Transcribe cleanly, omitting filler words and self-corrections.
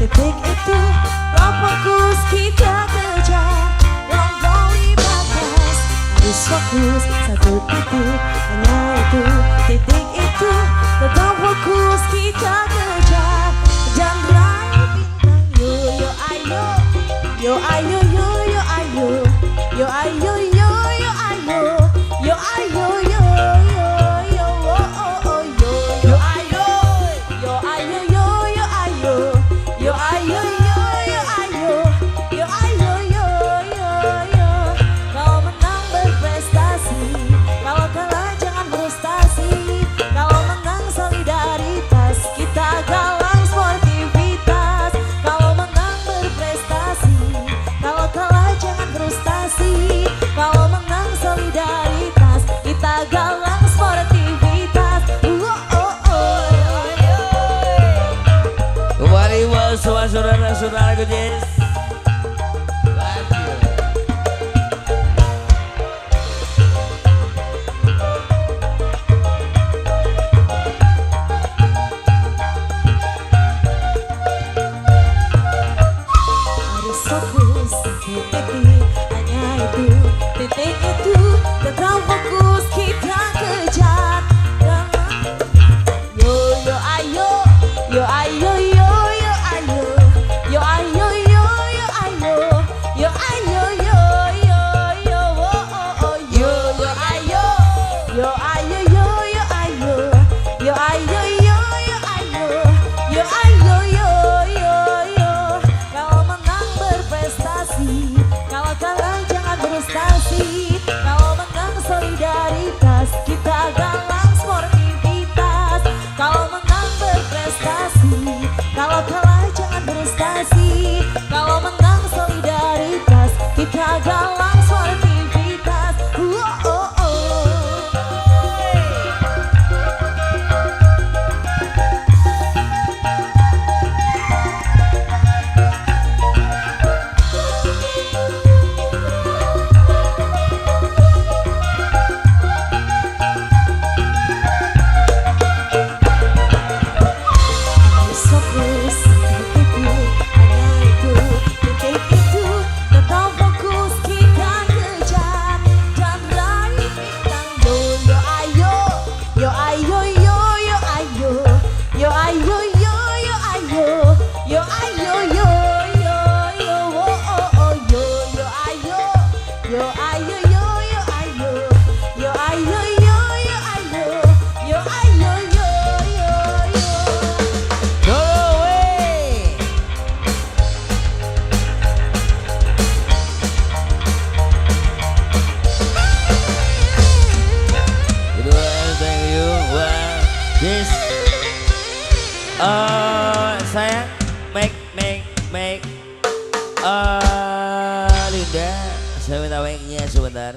Detik itu kau fokus kita kejar. Lampaui batas, harus fokus satu titik. Hanya itu, detik itu tetap fokus kita kejar. Jangan raih bintang, yo yo ayo, yo ayo yo yo ayo, yo ayo yo yo ayo, yo ayo yo yo yo oh oh oh yo yo ayo, yo ayo yo yo ayo, yo ayo yo yo ayo, yo ayo yo yo yo. Kalau menang berprestasi, kalau kalah jangan frustasi. Kalau menang solidaritas, kita galang sportivitas. Kalau menang berprestasi, kalau kalah jangan frustasi. Kalau menang solidaritas, kita galang sportivitas. Kembali semua saudara-saudara Jess. Harus fokus satu titik, hanya itu, titik itu tetap fokus kita kejar. Yo yo ayo, yo ayo yo yo ayo, yo ayo yo yo ayo, yo ayo yo yo yo oh oh oh yo yo ayo, yo ayo yo yo ayo, yo ayo yo yo ayo, yo ayo yo yo yo. Kalau menang berprestasi, kalau kalah jangan frustasi. Kalau menang solidaritas, kita galang sportivitas. Kalau menang berprestasi, kalau kalah jangan frustasi. Kalau menang solidaritas, kita galang sportivitas. Oh oh oh. Harus fokus satu titik, hanya itu, detik itu tetap fokus kita kejar. Dan raih bintang, yo yo ayo, yo ayo yo yo ayo, yo ayo yo yo ayo, yo ayo yo yo yo oh oh oh yo yo ayo, yo ayo yo yo ayo, yo ayo yo yo ayo, yo ayo yo yo yo. Go away. Gitu thank you. Well, this saya make Linda, saya minta mic-nya sebentar.